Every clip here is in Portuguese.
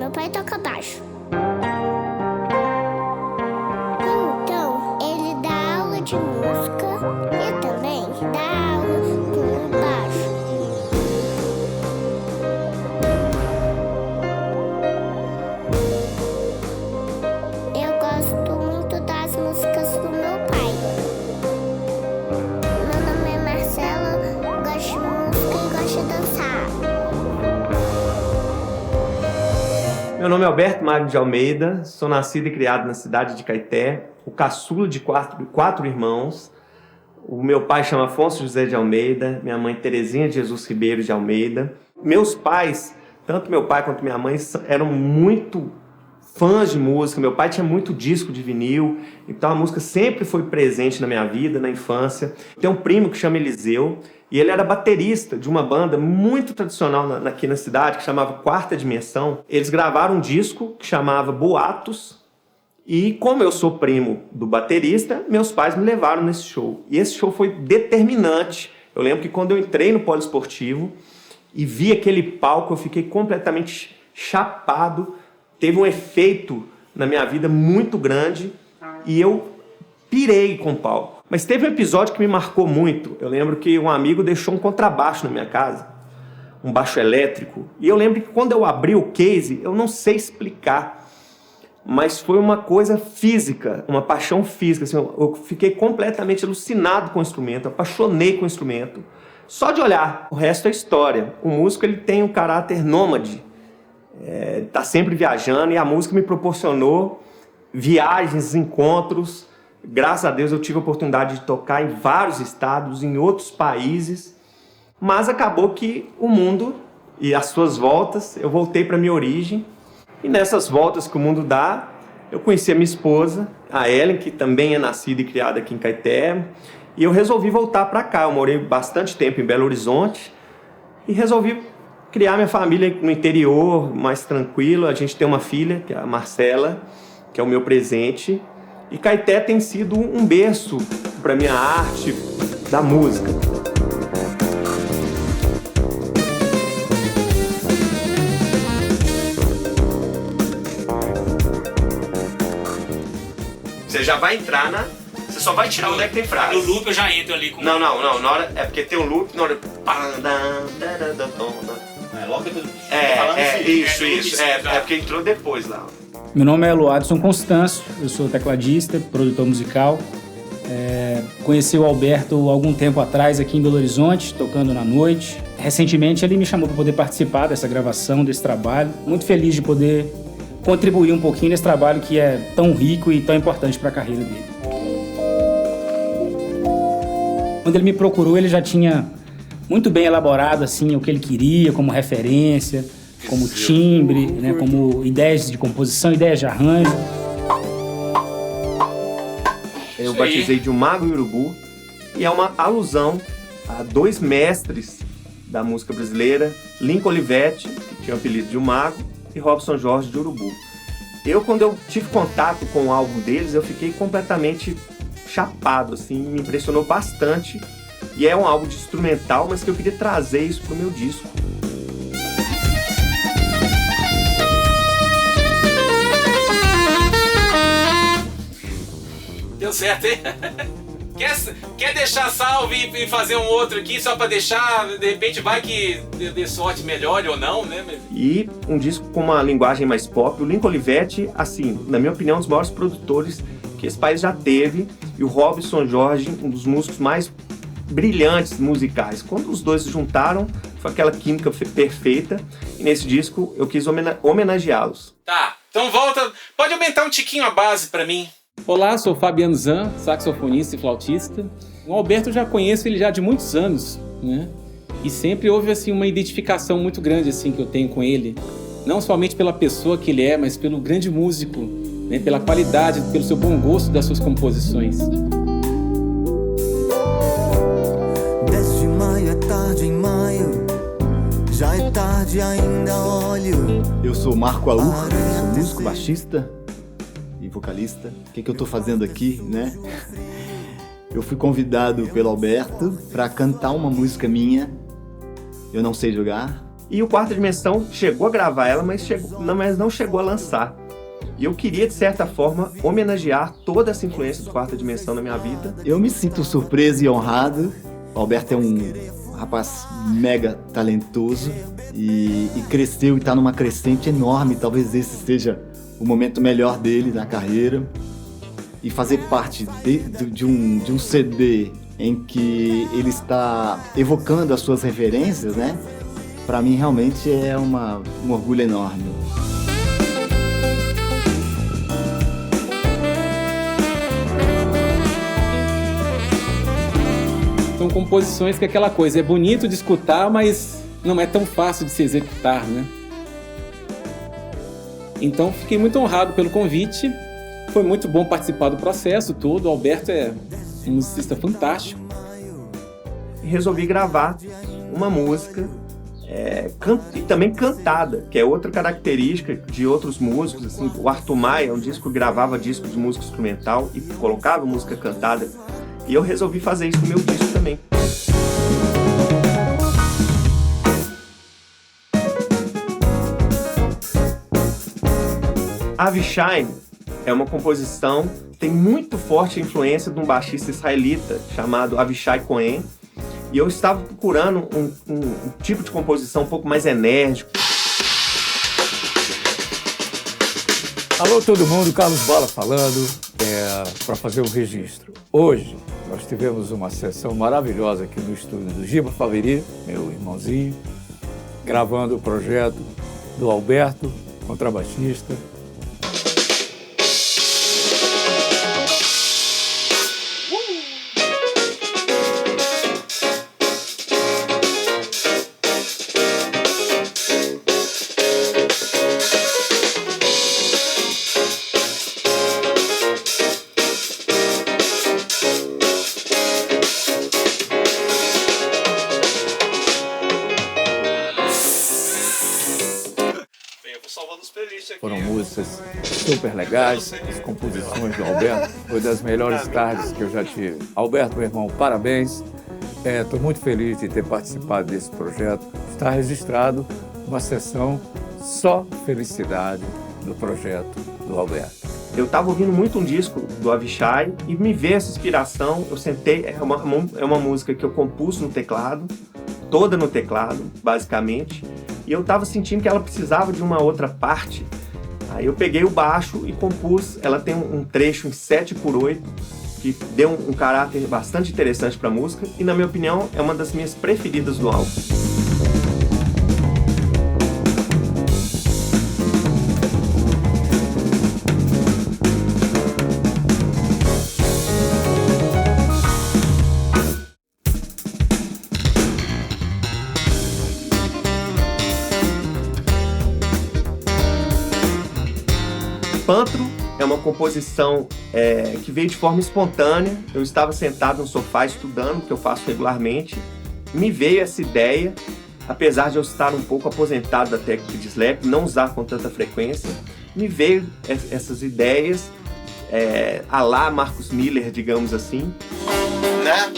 Meu pai toca baixo. Então, ele dá aula de música e também dá aula com o baixo. Eu gosto muito das músicas do meu pai. Meu nome é Marcela, gosto de música e gosto de dançar. Meu nome é Alberto Magno de Almeida, sou nascido e criado na cidade de Caeté, o caçula de quatro irmãos. O meu pai chama Afonso José de Almeida, minha mãe Terezinha de Jesus Ribeiro de Almeida. Meus pais, tanto meu pai quanto minha mãe, eram muito fãs de música. Meu pai tinha muito disco de vinil, então a música sempre foi presente na minha vida, na infância. Tem um primo que chama Eliseu, e ele era baterista de uma banda muito tradicional aqui na cidade, que chamava Quarta Dimensão. Eles gravaram um disco que chamava Boatos, e como eu sou primo do baterista, meus pais me levaram nesse show. E esse show foi determinante. Eu lembro que quando eu entrei no poliesportivo e vi aquele palco, eu fiquei completamente chapado. Teve um efeito na minha vida muito grande e eu pirei com o palco. Mas teve um episódio que me marcou muito. Eu lembro que um amigo deixou um contrabaixo na minha casa, um baixo elétrico. E eu lembro que quando eu abri o case, eu não sei explicar, mas foi uma coisa física, uma paixão física. Assim, eu fiquei completamente alucinado com o instrumento, apaixonei com o instrumento. Só de olhar, o resto é história. O músico ele tem um caráter nômade. Tá sempre viajando, e a música me proporcionou viagens, encontros. Graças a Deus eu tive a oportunidade de tocar em vários estados, em outros países, mas acabou que o mundo e as suas voltas, eu voltei para minha origem, e nessas voltas que o mundo dá, eu conheci a minha esposa, a Ellen, que também é nascida e criada aqui em Caeté, e eu resolvi voltar para cá. Eu morei bastante tempo em Belo Horizonte e resolvi criar minha família no interior, mais tranquilo. A gente tem uma filha, que é a Marcela, que é o meu presente. E Caeté tem sido um berço para minha arte da música. Você já vai entrar Você só vai tirar onde é que tem frase. No loop eu já entro ali com... Não. Na hora... É porque tem um loop, na hora... É logo depois... Isso. É porque entrou depois lá. Meu nome é Luadson Constâncio, eu sou tecladista, produtor musical. Conheci o Alberto algum tempo atrás aqui em Belo Horizonte, tocando na noite. Recentemente ele me chamou para poder participar dessa gravação, desse trabalho. Muito feliz de poder contribuir um pouquinho nesse trabalho que é tão rico e tão importante para a carreira dele. Quando ele me procurou, ele já tinha muito bem elaborado assim, o que ele queria como referência, como timbre, né, como ideias de composição, ideias de arranjo. Eu batizei de O Mago e o Urubu, e é uma alusão a dois mestres da música brasileira, Lincoln Olivetti, que tinha o apelido de O Mago, e Robson Jorge de Urubu. Quando eu tive contato com o álbum deles, eu fiquei completamente chapado, assim, me impressionou bastante. E é um álbum de instrumental, mas que eu queria trazer isso pro meu disco. Deu certo, hein? Quer deixar salvo e fazer um outro aqui só pra deixar, de repente vai que dê sorte melhore ou não, né? E um disco com uma linguagem mais pop. O Lincoln Olivetti, assim, na minha opinião, um dos maiores produtores que esse país já teve. E o Robson Jorge, um dos músicos mais brilhantes musicais. Quando os dois se juntaram, foi aquela química perfeita. E nesse disco eu quis homenageá-los. Tá, então volta. Pode aumentar um tiquinho a base pra mim. Olá, sou Fabiano Zan, saxofonista e flautista. O Alberto eu já conheço ele já de muitos anos, né? E sempre houve assim uma identificação muito grande assim que eu tenho com ele, não somente pela pessoa que ele é, mas pelo grande músico, né? Pela qualidade, pelo seu bom gosto das suas composições. Desde maio é tarde em maio, já é tarde ainda olho. Eu sou Marco Aur, sou músico, baixista e vocalista. O que eu tô fazendo aqui, né? Eu fui convidado pelo Alberto para cantar uma música minha, Eu Não Sei Jogar. E o Quarta Dimensão chegou a gravar ela, mas não chegou a lançar. E eu queria, de certa forma, homenagear toda essa influência do Quarta Dimensão na minha vida. Eu me sinto surpreso e honrado. O Alberto é um rapaz mega talentoso e cresceu e está numa crescente enorme. Talvez esse seja o momento melhor dele na carreira. E fazer parte de um CD em que ele está evocando as suas referências, né? Para mim, realmente é um orgulho enorme. São composições que aquela coisa é bonito de escutar, mas não é tão fácil de se executar, né? Então, fiquei muito honrado pelo convite. Foi muito bom participar do processo todo. O Alberto é um musicista fantástico. E resolvi gravar uma música e também cantada, que é outra característica de outros músicos. Assim, o Arthur Maia é um disco que gravava disco de música instrumental e colocava música cantada. E eu resolvi fazer isso no meu disco também. Avishai é uma composição que tem muito forte influência de um baixista israelita chamado Avishai Cohen. E eu estava procurando um tipo de composição um pouco mais enérgico. Alô todo mundo, Carlos Bala falando para fazer o registro. Hoje nós tivemos uma sessão maravilhosa aqui no estúdio do Giba Faveri, meu irmãozinho, gravando o projeto do Alberto, contrabaixista. Foram músicas super legais, as composições do Alberto, foi das melhores tardes que eu já tive. Alberto, meu irmão, parabéns. Estou muito feliz de ter participado desse projeto. Está registrado uma sessão só felicidade no projeto do Alberto. Eu estava ouvindo muito um disco do Avishai e me veio essa inspiração. Eu sentei, é uma música que eu compus no teclado, toda no teclado, basicamente. E eu estava sentindo que ela precisava de uma outra parte. Aí eu peguei o baixo e compus. Ela tem um trecho em 7/8 que deu um caráter bastante interessante para a música e, na minha opinião, é uma das minhas preferidas do álbum. Pantro é uma composição que veio de forma espontânea. Eu estava sentado no sofá estudando, o que eu faço regularmente. Me veio essa ideia, apesar de eu estar um pouco aposentado da técnica de slap, não usar com tanta frequência. Me veio essas ideias, à la Marcus Miller, digamos assim. Né?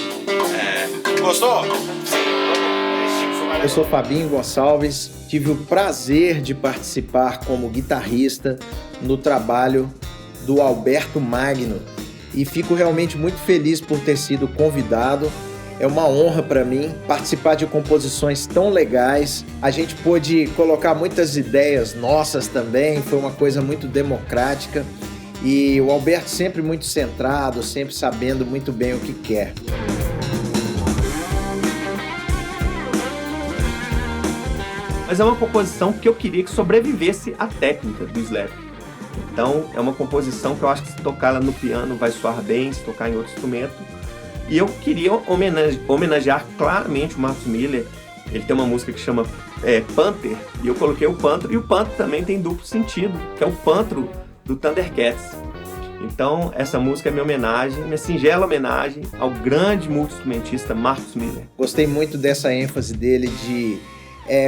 Gostou? Eu sou Fabinho Gonçalves, tive o prazer de participar como guitarrista no trabalho do Alberto Magno e fico realmente muito feliz por ter sido convidado. É uma honra para mim participar de composições tão legais. A gente pôde colocar muitas ideias nossas também, foi uma coisa muito democrática e o Alberto sempre muito centrado, sempre sabendo muito bem o que quer. Mas é uma composição que eu queria que sobrevivesse à técnica do slap. Então é uma composição que eu acho que se tocar ela no piano vai soar bem, se tocar em outro instrumento. E eu queria homenagear claramente o Marcus Miller. Ele tem uma música que chama Panther, e eu coloquei o Panther, e o Panther também tem duplo sentido, que é o Pantro do Thundercats. Então essa música é minha homenagem, minha singela homenagem ao grande multi-instrumentista Marcus Miller. Gostei muito dessa ênfase dele de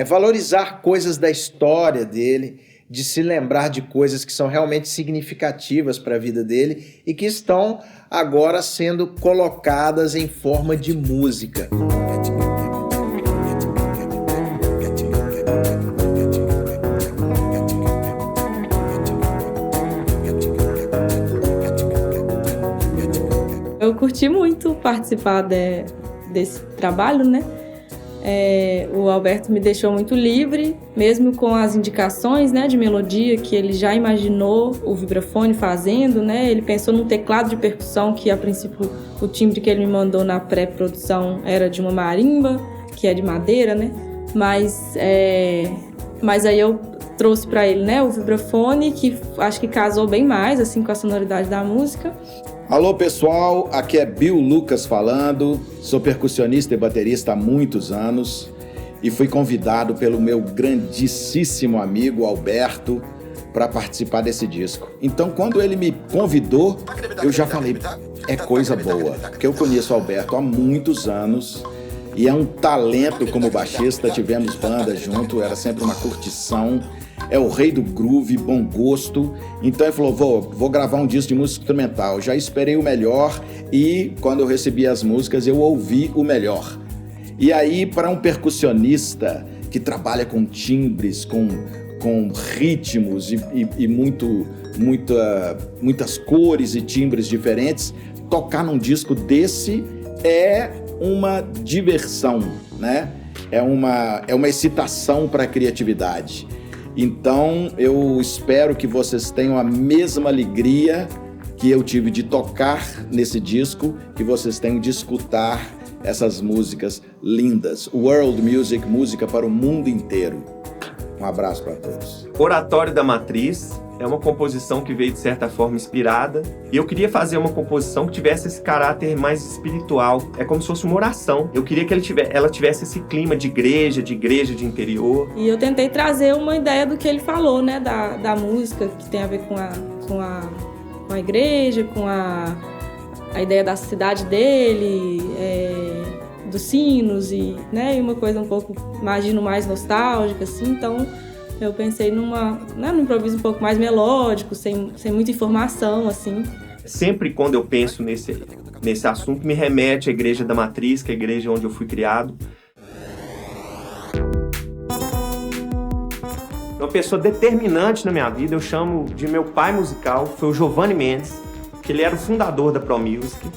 valorizar coisas da história dele, de se lembrar de coisas que são realmente significativas para a vida dele e que estão agora sendo colocadas em forma de música. curti muito participar desse trabalho, né? O Alberto me deixou muito livre, mesmo com as indicações, né, de melodia que ele já imaginou o vibrafone fazendo, né? Ele pensou num teclado de percussão que, a princípio, o timbre que ele me mandou na pré-produção era de uma marimba, que é de madeira, né? Mas aí eu trouxe para ele, né, o vibrafone, que acho que casou bem mais assim com a sonoridade da música. Alô pessoal, aqui é Bill Lucas falando, sou percussionista e baterista há muitos anos e fui convidado pelo meu grandíssimo amigo Alberto para participar desse disco. Então quando ele me convidou, eu já falei, é coisa boa, porque eu conheço o Alberto há muitos anos e é um talento como baixista, tivemos banda junto, era sempre uma curtição. É o rei do groove, bom gosto. Então ele falou, vou gravar um disco de música instrumental. Já esperei o melhor e quando eu recebi as músicas eu ouvi o melhor. E aí, para um percussionista que trabalha com timbres, com ritmos e muitas cores e timbres diferentes, tocar num disco desse é uma diversão, né? É uma excitação para a criatividade. Então, eu espero que vocês tenham a mesma alegria que eu tive de tocar nesse disco, que vocês tenham de escutar essas músicas lindas. World Music, música para o mundo inteiro. Um abraço para todos. Oratório da Matriz é uma composição que veio de certa forma inspirada e eu queria fazer uma composição que tivesse esse caráter mais espiritual. É como se fosse uma oração. Eu queria que ela tivesse esse clima de igreja de interior. E eu tentei trazer uma ideia do que ele falou, né, da música, que tem a ver com a igreja, com a ideia da cidade dele, dos sinos e, né, uma coisa um pouco, imagino, mais nostálgica, assim. Então eu pensei num improviso um pouco mais melódico, sem muita informação, assim. Sempre quando eu penso nesse assunto, me remete à Igreja da Matriz, que é a igreja onde eu fui criado. Uma pessoa determinante na minha vida, eu chamo de meu pai musical, foi o Giovanni Mendes, que ele era o fundador da Pro Music.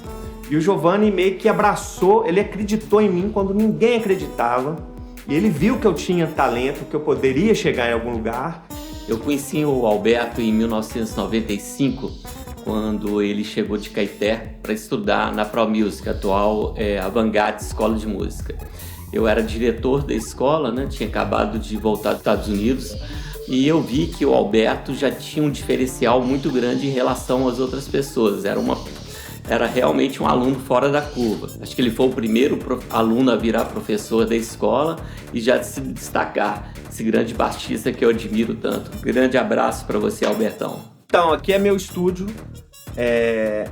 E o Giovanni meio que abraçou, ele acreditou em mim quando ninguém acreditava. E ele viu que eu tinha talento, que eu poderia chegar em algum lugar. Eu conheci o Alberto em 1995, quando ele chegou de Caeté para estudar na Pro Music, atual Avantgarde Escola de Música. Eu era diretor da escola, né? Tinha acabado de voltar dos Estados Unidos, e eu vi que o Alberto já tinha um diferencial muito grande em relação às outras pessoas. Era realmente um aluno fora da curva. Acho que ele foi o primeiro aluno a virar professor da escola e já se destacar. Esse grande baixista que eu admiro tanto. Um grande abraço para você, Albertão. Então, aqui é meu estúdio.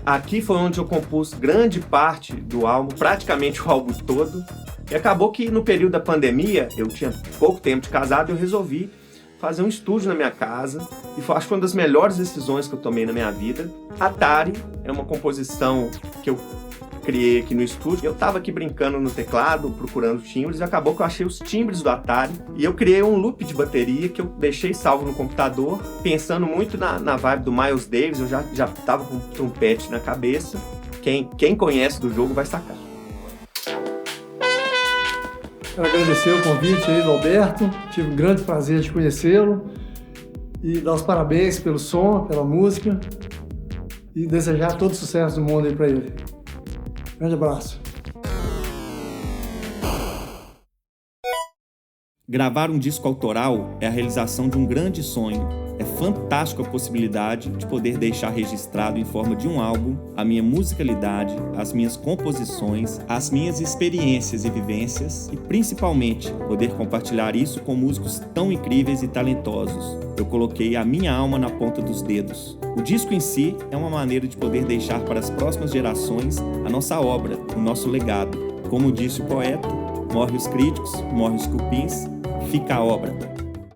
Aqui foi onde eu compus grande parte do álbum, praticamente o álbum todo. E acabou que no período da pandemia, eu tinha pouco tempo de casado e eu resolvi fazer um estúdio na minha casa. E acho que foi uma das melhores decisões que eu tomei na minha vida. Atari é uma composição que eu criei aqui no estúdio. Eu tava aqui brincando no teclado, procurando timbres, e acabou que eu achei os timbres do Atari. E eu criei um loop de bateria que eu deixei salvo no computador, pensando muito na vibe do Miles Davis. Eu já tava com um trompete na cabeça. Quem conhece do jogo vai sacar. Quero agradecer o convite aí do Alberto. Tive um grande prazer de conhecê-lo e dar os parabéns pelo som, pela música e desejar todo o sucesso do mundo aí para ele. Grande abraço. Gravar um disco autoral é a realização de um grande sonho. É fantástico a possibilidade de poder deixar registrado em forma de um álbum a minha musicalidade, as minhas composições, as minhas experiências e vivências e, principalmente, poder compartilhar isso com músicos tão incríveis e talentosos. Eu coloquei a minha alma na ponta dos dedos. O disco em si é uma maneira de poder deixar para as próximas gerações a nossa obra, o nosso legado. Como disse o poeta, morre os críticos, morre os cupins, fica a obra.